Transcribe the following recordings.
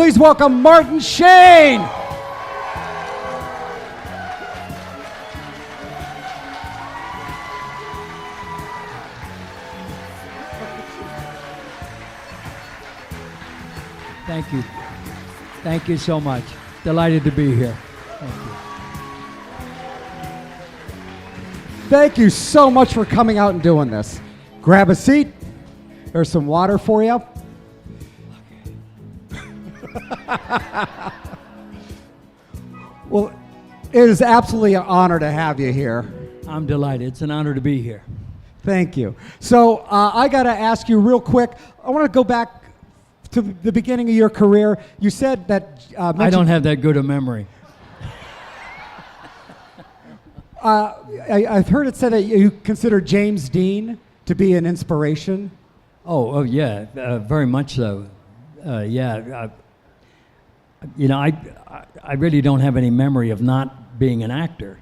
please welcome Martin Sheen. Thank you. Thank you so much. Delighted to be here. Thank you. Thank you so much for coming out and doing this. Grab a seat. There's some water for you. Well, it is absolutely an honor to have you here. I'm delighted. It's an honor to be here. Thank you. So I got to ask you real quick. I want to go back to the beginning of your career. You said that... I don't have that good a memory. I've heard it said that you consider James Dean to be an inspiration. Oh yeah, very much so. Yeah. You know, I really don't have any memory of not being an actor.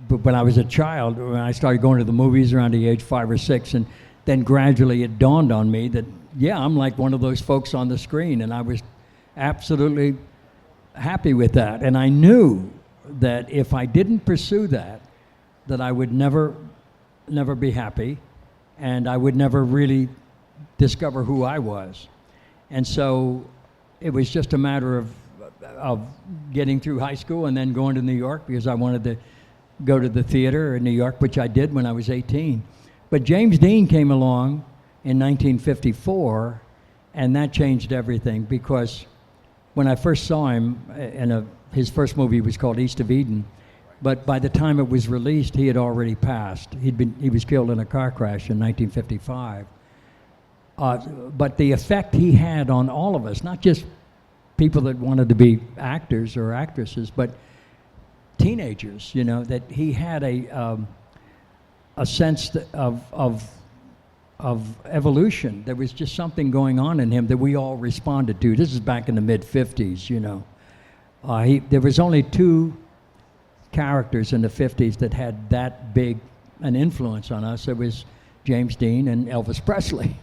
But when I was a child, when I started going to the movies around the age 5 or 6, and then gradually it dawned on me that, yeah, I'm like one of those folks on the screen, and I was absolutely happy with that. And I knew that if I didn't pursue that I would never be happy, and I would never really discover who I was. And so it was just a matter of getting through high school and then going to New York, because I wanted to go to the theater in New York, which I did when I was 18. But James Dean came along in 1954, and that changed everything, because when I first saw him his first movie was called East of Eden, but by the time it was released, he had already passed. He was killed in a car crash in 1955. But the effect he had on all of us, not just people that wanted to be actors or actresses, but teenagers, you know, that he had a sense of evolution. There was just something going on in him that we all responded to. This is back in the mid-50s, you know. There was only 2 characters in the 50s that had that big an influence on us. It was James Dean and Elvis Presley.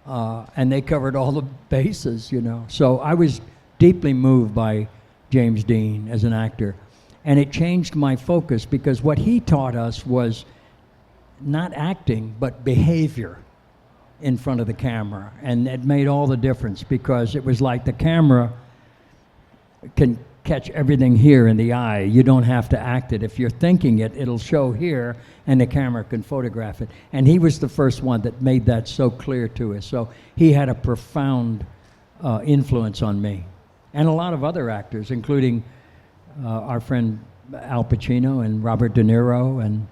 And they covered all the bases, you know. So I was deeply moved by James Dean as an actor. And it changed my focus, because what he taught us was not acting, but behavior in front of the camera. And it made all the difference, because it was like the camera can catch everything here in the eye. You don't have to act it. If you're thinking it, it'll show here, and the camera can photograph it. And he was the first one that made that so clear to us. So he had a profound influence on me. And a lot of other actors, including our friend Al Pacino and Robert De Niro and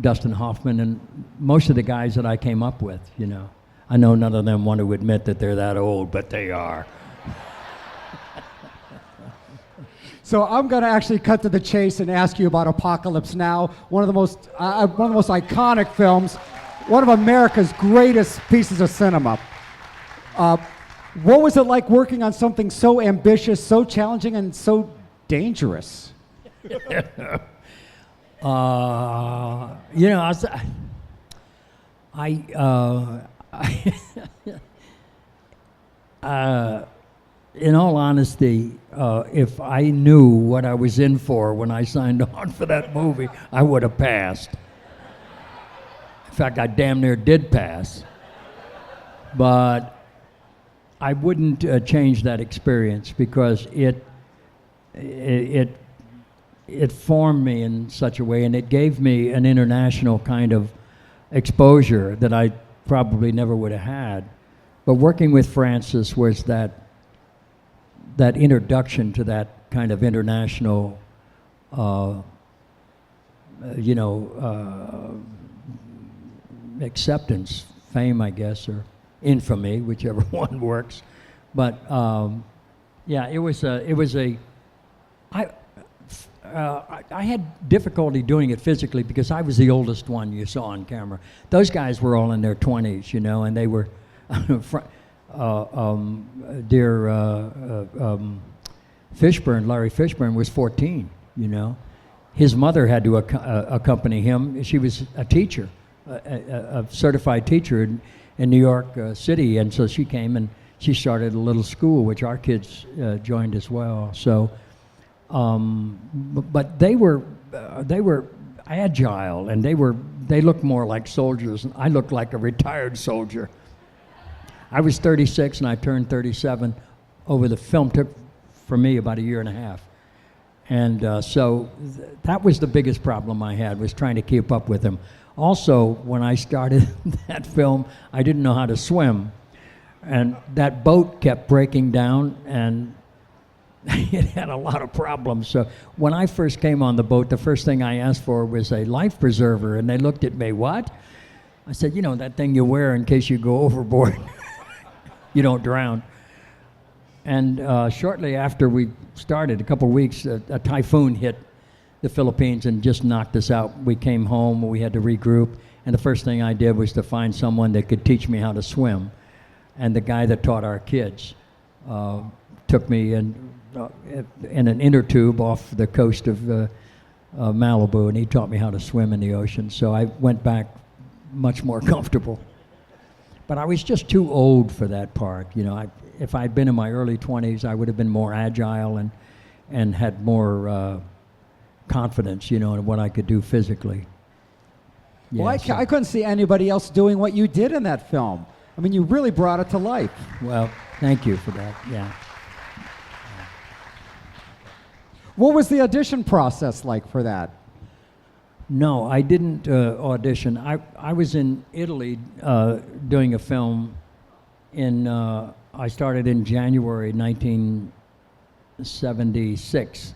Dustin Hoffman, and most of the guys that I came up with, you know. I know none of them want to admit that they're that old, but they are. So I'm going to actually cut to the chase and ask you about Apocalypse Now, one of the most iconic films, one of America's greatest pieces of cinema. What was it like working on something so ambitious, so challenging, and so dangerous? You know, in all honesty, if I knew what I was in for when I signed on for that movie, I would have passed. In fact, I damn near did pass. But I wouldn't change that experience, because it formed me in such a way, and it gave me an international kind of exposure that I probably never would have had. But working with Francis was that introduction to that kind of international, acceptance, fame, I guess, or infamy, whichever one works. But yeah, I had difficulty doing it physically, because I was the oldest one you saw on camera. Those guys were all in their 20s, you know, and they were, Fishburne, Larry Fishburne, was 14, you know. His mother had to accompany him. She was a teacher, a certified teacher in New York City, and so she came, and she started a little school, which our kids joined as well. So, but they were agile, and they looked more like soldiers, and I looked like a retired soldier. I was 36 and I turned 37 over the film. Took for me about a year and a half. And so that was the biggest problem I had, was trying to keep up with him. Also, when I started that film, I didn't know how to swim. And that boat kept breaking down, and it had a lot of problems. So when I first came on the boat, the first thing I asked for was a life preserver, and they looked at me, "What?" I said, "You know, that thing you wear in case you go overboard, you don't drown." And shortly after we started, a couple of weeks, a typhoon hit the Philippines and just knocked us out. We came home, we had to regroup, and the first thing I did was to find someone that could teach me how to swim. And the guy that taught our kids took me in an inner tube off the coast of Malibu, and he taught me how to swim in the ocean. So I went back much more comfortable. But I was just too old for that part. You know, if I'd been in my early 20s, I would have been more agile and had more confidence, you know, in what I could do physically. Yeah, Well, I couldn't see anybody else doing what you did in that film. I mean, you really brought it to life. Well, thank you for that, yeah. What was the audition process like for that? No, I didn't audition. I was in Italy doing a film I started in January 1976.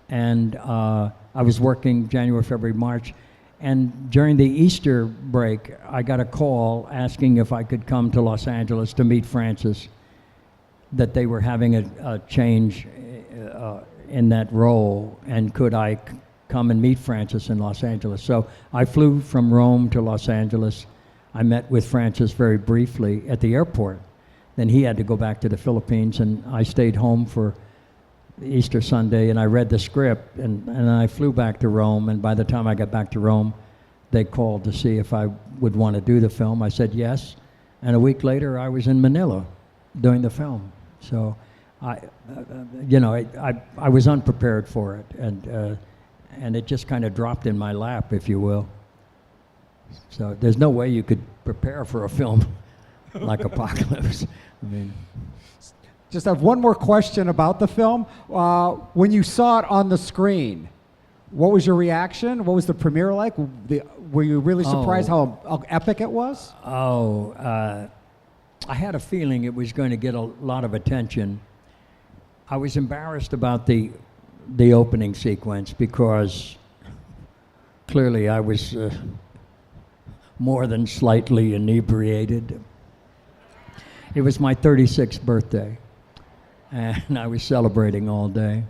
And I was working January, February, March. And during the Easter break, I got a call asking if I could come to Los Angeles to meet Francis, that they were having a change in that role, and could I come and meet Francis in Los Angeles. So I flew from Rome to Los Angeles. I met with Francis very briefly at the airport. Then he had to go back to the Philippines, and I stayed home for Easter Sunday, and I read the script, and I flew back to Rome, and by the time I got back to Rome, they called to see if I would want to do the film. I said yes, and a week later I was in Manila doing the film. So I was unprepared for it, and it just kind of dropped in my lap, if you will. So there's no way you could prepare for a film like Apocalypse. I mean, Just have one more question about the film. When you saw it on the screen, what was your reaction? What was the premiere like? Were you really surprised how epic it was? I had a feeling it was going to get a lot of attention. I was embarrassed about the opening sequence because clearly I was more than slightly inebriated. It was my 36th birthday, and I was celebrating all day.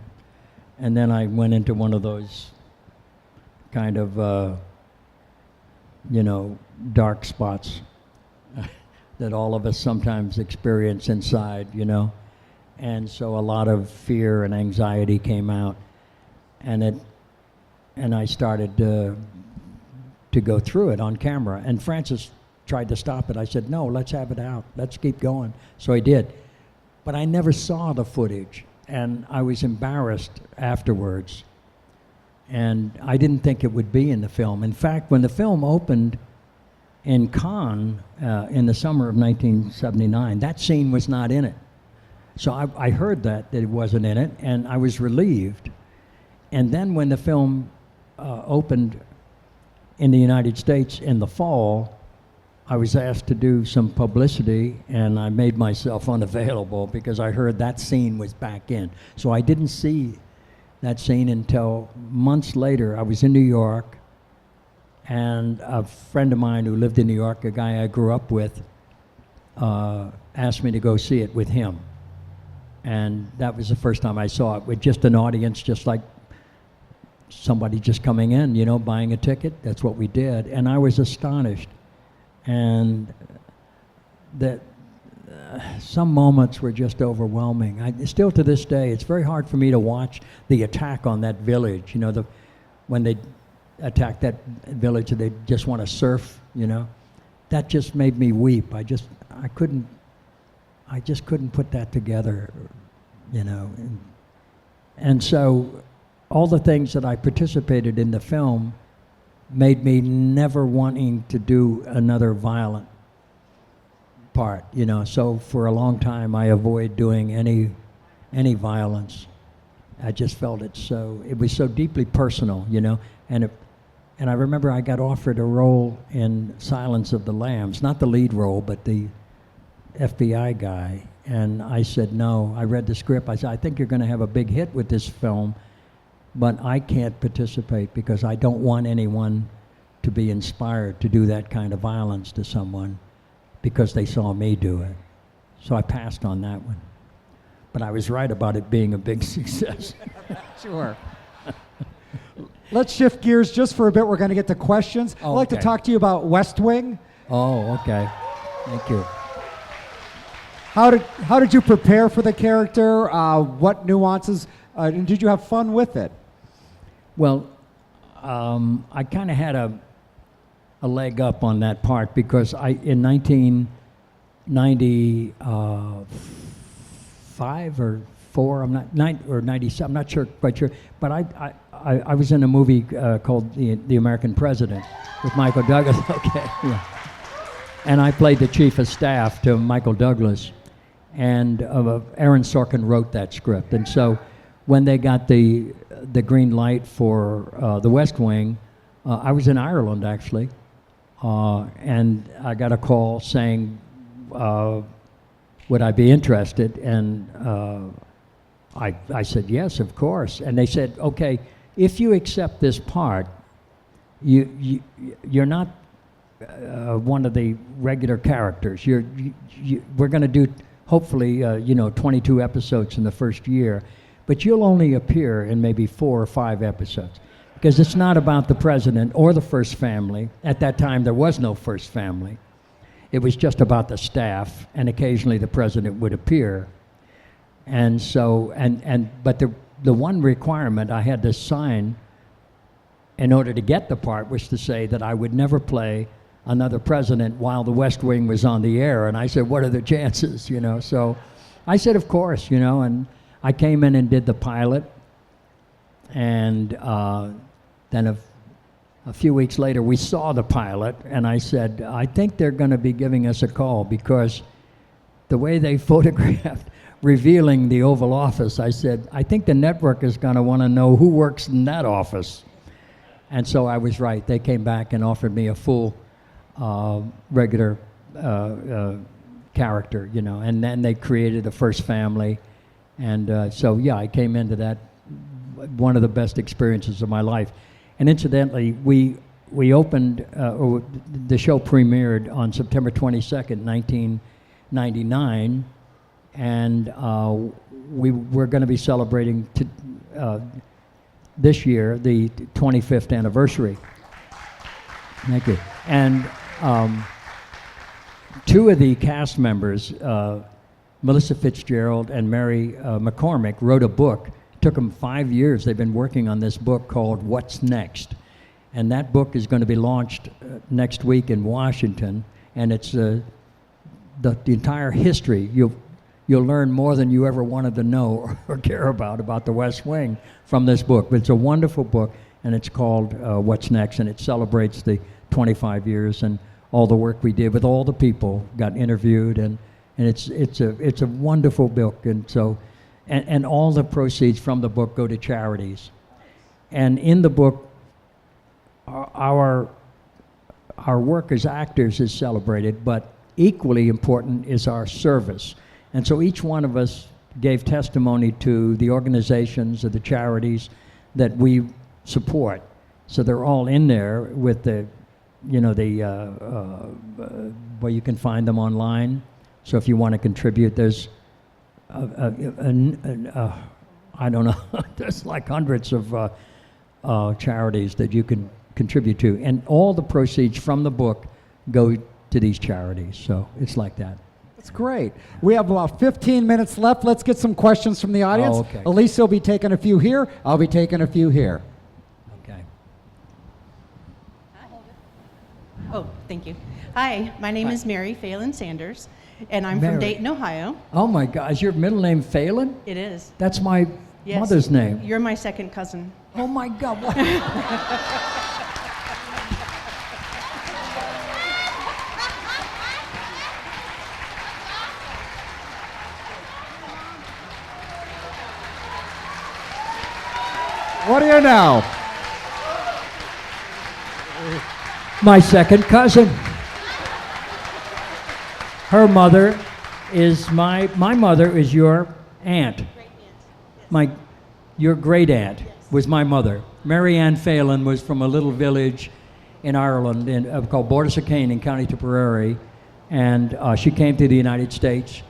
And then I went into one of those kind of, dark spots that all of us sometimes experience inside, you know. And so a lot of fear and anxiety came out, and I started to go through it on camera. And Francis tried to stop it. I said, no, let's have it out. Let's keep going. So he did. But I never saw the footage, and I was embarrassed afterwards. And I didn't think it would be in the film. In fact, when the film opened in Cannes in the summer of 1979, that scene was not in it. So I heard that it wasn't in it, and I was relieved. And then when the film opened in the United States in the fall, I was asked to do some publicity, and I made myself unavailable because I heard that scene was back in. So I didn't see that scene until months later. I was in New York, and a friend of mine who lived in New York, a guy I grew up with, asked me to go see it with him. And that was the first time I saw it with just an audience, just like somebody just coming in, you know, buying a ticket. That's what we did. And I was astonished. And that some moments were just overwhelming. Still to this day, it's very hard for me to watch the attack on that village. You know, when they attack that village and they just want to surf, you know. That just made me weep. I couldn't I just couldn't put that together, you know. And so all the things that I participated in the film made me never wanting to do another violent part, you know. So for a long time I avoid doing any violence. I just felt it was so deeply personal, you know. And I remember I got offered a role in Silence of the Lambs, not the lead role, but the FBI guy. And I said no. I read the script. I said, I think you're going to have a big hit with this film, but I can't participate because I don't want anyone to be inspired to do that kind of violence to someone because they saw me do it. So I passed on that one. But I was right about it being a big success. Sure. Let's shift gears just for a bit. We're going to get to questions. Oh, I'd like to okay. talk to you about West Wing. Oh, okay. Thank you. How did you prepare for the character? What nuances? And did you have fun with it? Well, I kind of had a leg up on that part because in 1995 or 4, I'm not 97, I'm not quite sure. But I was in a movie called The American President with Michael Douglas. Okay, yeah. And I played the chief of staff to Michael Douglas, and Aaron Sorkin wrote that script. And so when they got the green light for The West Wing, I was in Ireland actually, and I got a call saying, would I be interested? And I said yes, of course. And they said, okay, if you accept this part, you're not one of the regular characters. We're going to do hopefully 22 episodes in the first year, but you'll only appear in maybe 4 or 5 episodes because it's not about the president or the first family. At that time, there was no first family. It was just about the staff, and occasionally the president would appear. And so, but the one requirement I had to sign in order to get the part was to say that I would never play another president while the West Wing was on the air. And I said, what are the chances, you know? So I said, of course, you know, and I came in and did the pilot. And then a few weeks later, we saw the pilot, and I said, I think they're going to be giving us a call because the way they photographed revealing the Oval Office, I said, I think the network is going to want to know who works in that office. And so I was right. They came back and offered me a full regular character, you know, and then they created the first family. And so, yeah, I came into that, one of the best experiences of my life. And incidentally, we opened, the show premiered on September 22nd, 1999, and we're going to be celebrating this year the 25th anniversary. Thank you. And 2 of the cast members, Melissa Fitzgerald and Mary McCormick, wrote a book. It took them 5 years. They've been working on this book called What's Next? And that book is going to be launched next week in Washington. And it's the entire history. You'll learn more than you ever wanted to know or care about the West Wing from this book. But it's a wonderful book, and it's called What's Next? And it celebrates the 25 years and all the work we did with all the people got interviewed, and it's a wonderful book. And so, and all the proceeds from the book go to charities. And in the book, our work as actors is celebrated, but equally important is our service. And so each one of us gave testimony to the organizations or the charities that we support. So they're all in there with the, where you can find them online. So if you want to contribute, there's, I don't know, there's like hundreds of charities that you can contribute to. And all the proceeds from the book go to these charities. So it's like that. That's great. We have about 15 minutes left. Let's get some questions from the audience. Oh, okay. Elise will be taking a few here. I'll be taking a few here. Okay. Oh, thank you. Hi, my name is Mary Phelan Sanders, And I'm Mary. from Dayton, Ohio. Oh my God, is your middle name Phelan? It is. That's my Yes. mother's name. You're my second cousin. Oh my God, what? What do you know? My second cousin. Her mother is my mother is your aunt. Your great aunt was my mother. Mary Ann Phelan was from a little village in Ireland called Bortisacane in County Tipperary, and she came to the United States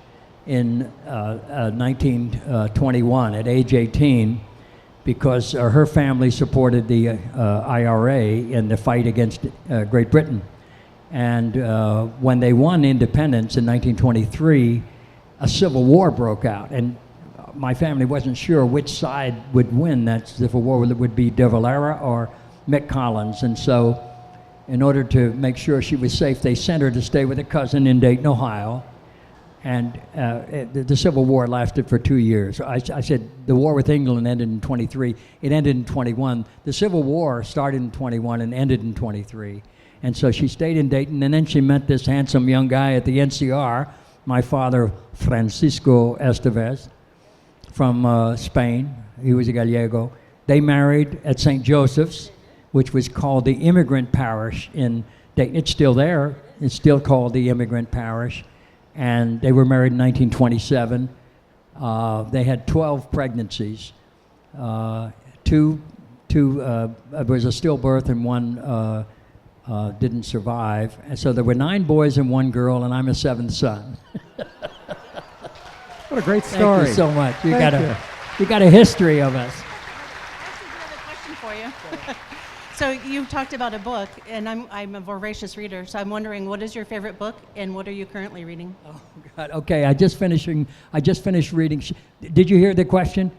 in 1921 at age 18 because her family supported the IRA in the fight against Great Britain. And when they won independence in 1923, a civil war broke out, and my family wasn't sure which side would win that civil war, whether it would be De Valera or Mick Collins. And so, in order to make sure she was safe, they sent her to stay with a cousin in Dayton, Ohio. And the Civil War lasted for 2 years. I said the war with England ended in 23. It ended in 21. The Civil War started in 21 and ended in 23. And so she stayed in Dayton, and then she met this handsome young guy at the NCR, my father, Francisco Estevez, from Spain. He was a Gallego. They married at St. Joseph's, which was called the Immigrant Parish in Dayton. It's still there. It's still called the Immigrant Parish. And they were married in 1927. They had 12 pregnancies. Two was a stillbirth, and one didn't survive. And so there were 9 boys and 1 girl, and I'm a 7th son. What a great story. Thank you so much. You Thank got a history of us. I have a question for you. So you talked about a book, and I'm a voracious reader, so I'm wondering, what is your favorite book, and what are you currently reading? Oh God. Okay, I just finished reading. Did you hear the question?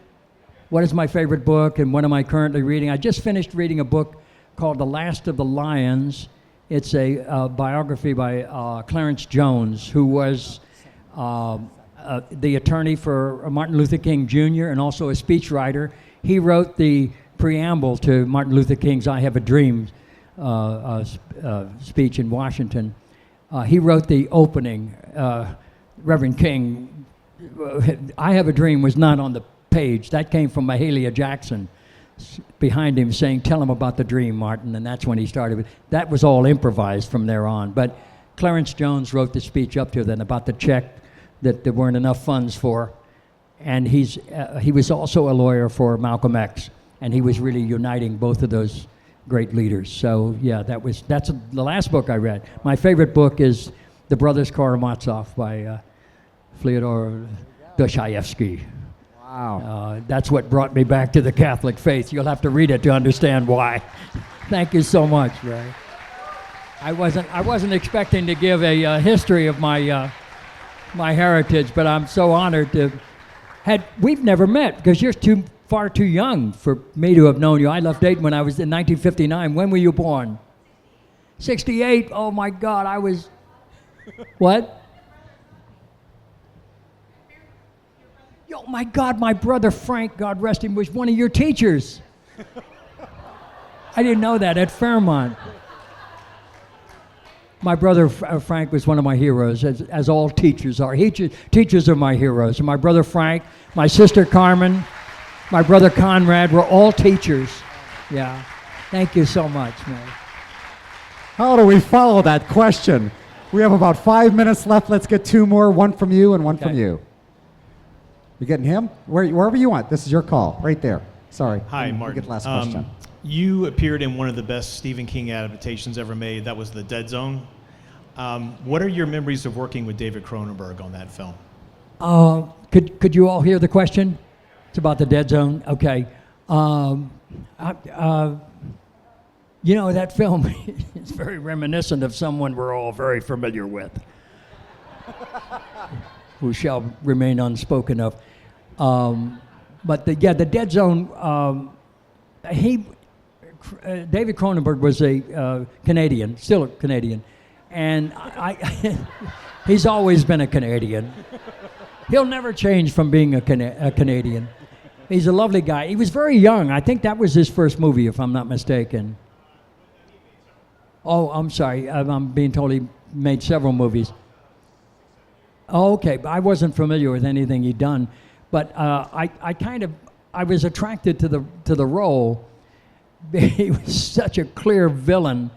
What is my favorite book, and what am I currently reading? I just finished reading a book called The Last of the Lions. It's a biography by Clarence Jones, who was the attorney for Martin Luther King Jr. and also a speechwriter. He wrote the preamble to Martin Luther King's I Have a Dream speech in Washington. He wrote the opening. Reverend King, I Have a Dream was not on the page. That came from Mahalia Jackson behind him saying, tell him about the dream, Martin, and that's when he started. That was all improvised from there on. But Clarence Jones wrote the speech up to then about the check that there weren't enough funds for. And he was also a lawyer for Malcolm X. And he was really uniting both of those great leaders. So yeah, that's the last book I read. My favorite book is The Brothers Karamazov by Fyodor Dostoevsky. Wow. That's what brought me back to the Catholic faith. You'll have to read it to understand why. Thank you so much, Ray. I wasn't expecting to give a history of my my heritage, but I'm so honored to. We've never met because you're far too young for me to have known you. I left Dayton when I was in 1959. When were you born? 68. Oh my God, I was. What? Oh my God, my brother Frank, God rest him, was one of your teachers. I didn't know that at Fairmont. My brother Frank was one of my heroes, as all teachers are. Teachers are my heroes. And my brother Frank, my sister Carmen, my brother Conrad were all teachers. Yeah. Thank you so much, man. How do we follow that question? We have about 5 minutes left. Let's get 2 more, one from you and one from you. You getting him? Wherever you want. This is your call, right there. Sorry. Hi, Martin. You get the last question. You appeared in one of the best Stephen King adaptations ever made. That was The Dead Zone. What are your memories of working with David Cronenberg on that film? Could you all hear the question? It's about The Dead Zone. Okay. You know, that film is very reminiscent of someone we're all very familiar with, who shall remain unspoken of. But the Dead Zone, David Cronenberg was a Canadian, still a Canadian, and He's always been a Canadian. He'll never change from being a Canadian. He's a lovely guy. He was very young. I think that was his first movie, if I'm not mistaken. Oh, I'm sorry. I'm being told he made several movies. Oh, okay. I wasn't familiar with anything he'd done, but I was attracted to the role. He was such a clear villain,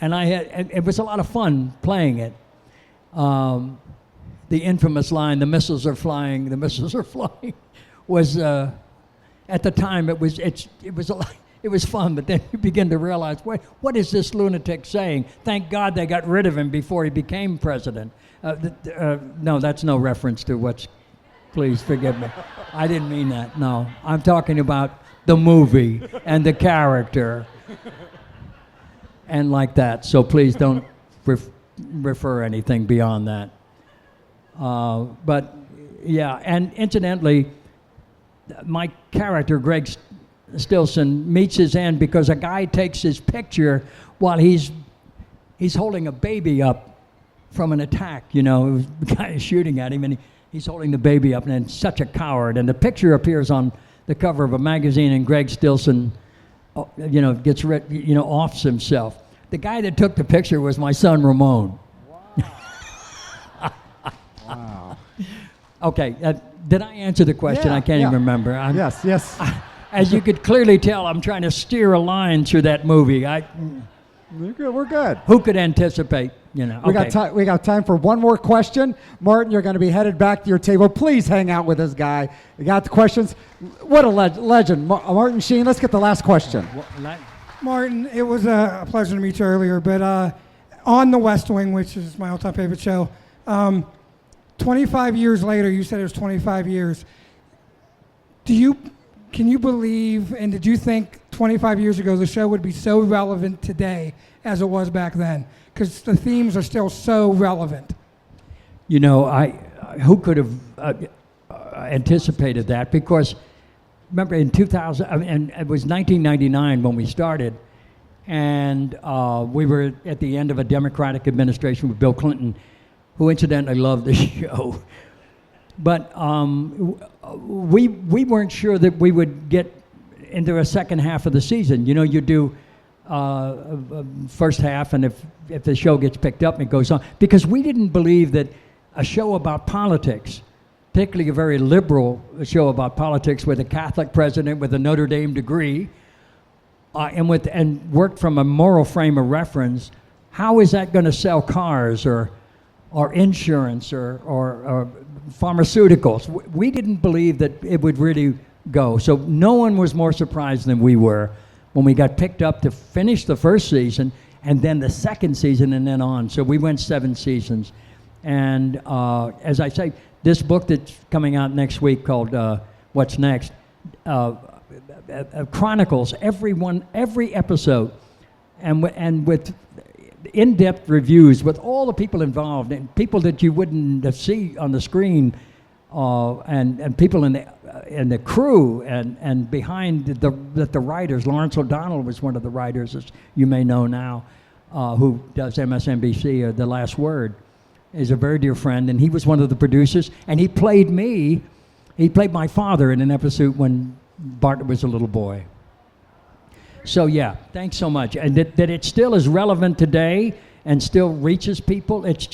and it was a lot of fun playing it. The infamous line, "The missiles are flying, the missiles are flying," was at the time it was fun, but then you begin to realize, what is this lunatic saying? Thank God they got rid of him before he became president. No, that's no reference to what's. Please forgive me. I didn't mean that. No, I'm talking about the movie and the character, and like that. So please don't refer anything beyond that. But yeah, and incidentally, my character, Greg Stilson, meets his end because a guy takes his picture while he's holding a baby up from an attack. The guy is shooting at him, and he's holding the baby up, and it's such a coward. And the picture appears on the cover of a magazine, and Greg Stilson, gets offs himself. The guy that took the picture was my son Ramon. Wow. Okay, did I answer the question? Yeah, I can't yeah. even remember. Yes. As you could clearly tell, I'm trying to steer a line through that movie. We're good. Who could anticipate? Okay. We got time for one more question. Martin, you're going to be headed back to your table. Please hang out with this guy. You got the questions? What a legend. Martin Sheen, let's get the last question. Martin, it was a pleasure to meet you earlier, but on The West Wing, which is my all-time favorite show, 25 years later, you said it was 25 years. Can you believe, and did you think 25 years ago the show would be so relevant today as it was back then? Because the themes are still so relevant. Who could have anticipated that? Because remember in 2000, and it was 1999 when we started, and we were at the end of a Democratic administration with Bill Clinton, who incidentally loved the show. But we weren't sure that we would get into a second half of the season. You do first half, and if the show gets picked up, it goes on. Because we didn't believe that a show about politics, particularly a very liberal show about politics with a Catholic president with a Notre Dame degree, and worked from a moral frame of reference, how is that going to sell cars or insurance or pharmaceuticals? We didn't believe that it would really go. So no one was more surprised than we were when we got picked up to finish the first season and then the second season and then on. So we went 7 seasons. And as I say, this book that's coming out next week called What's Next chronicles every episode and with in-depth reviews with all the people involved and people that you wouldn't see on the screen, and people in the crew and behind the writers. Lawrence O'Donnell was one of the writers, as you may know now, who does MSNBC, The Last Word, is a very dear friend, and he was one of the producers, and he played my father in an episode when Bart was a little boy. So yeah, thanks so much. And that it still is relevant today and still reaches people. It's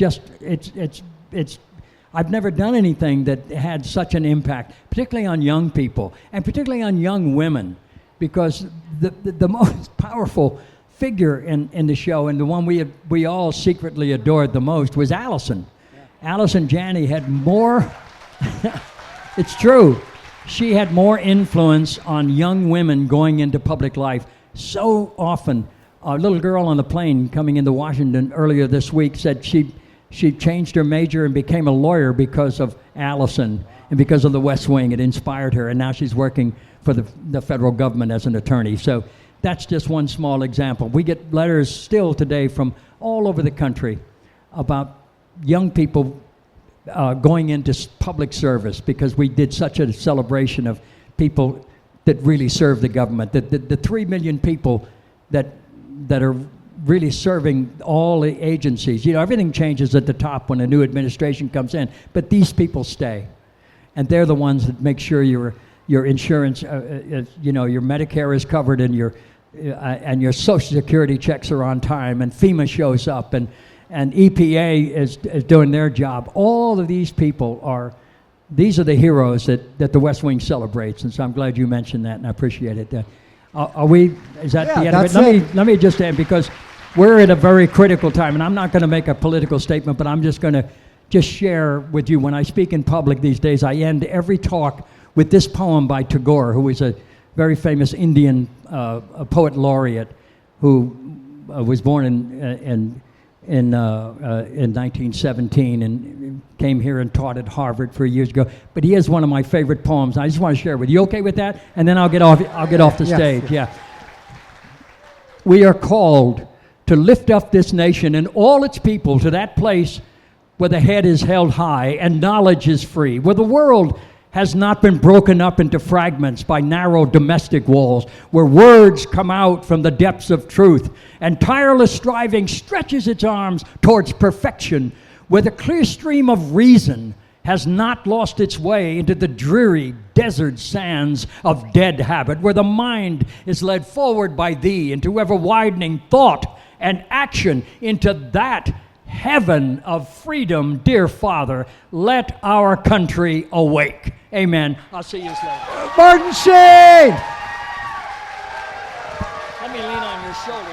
I've never done anything that had such an impact, particularly on young people and particularly on young women, because the most powerful figure in the show, and the one we all secretly adored the most, was Allison. Yeah. Allison Janney had more. It's true. She had more influence on young women going into public life. So often, a little girl on the plane coming into Washington earlier this week said she changed her major and became a lawyer because of Allison and because of the West Wing. It inspired her, and now she's working for the federal government as an attorney. So that's just one small example. We get letters still today from all over the country about young people going into public service because we did such a celebration of people that really serve the government. The 3 million people that are really serving all the agencies. You know, everything changes at the top when a new administration comes in, but these people stay. And they're the ones that make sure your insurance, you know, your Medicare is covered and your Social Security checks are on time, and FEMA shows up, and EPA is doing their job. All of these people these are the heroes that the West Wing celebrates, and so I'm glad you mentioned that, and I appreciate it. Is that the end of it? Let me just end, because we're at a very critical time, and I'm not going to make a political statement, but I'm just going to share with you, when I speak in public these days, I end every talk with this poem by Tagore, who is a very famous Indian poet laureate who was born in 1917 and came here and taught at Harvard 3 years ago. But he has one of my favorite poems. I just want to share with you. You okay with that? And then I'll get off the stage. Yeah. We are called to lift up this nation and all its people to that place where the head is held high and knowledge is free, where the world has not been broken up into fragments by narrow domestic walls, where words come out from the depths of truth and tireless striving stretches its arms towards perfection, where the clear stream of reason has not lost its way into the dreary desert sands of dead habit, where the mind is led forward by thee into ever-widening thought and action into that heaven of freedom. Dear Father, let our country awake. Amen. I'll see you later. Martin Sheen! Let me lean on your shoulder.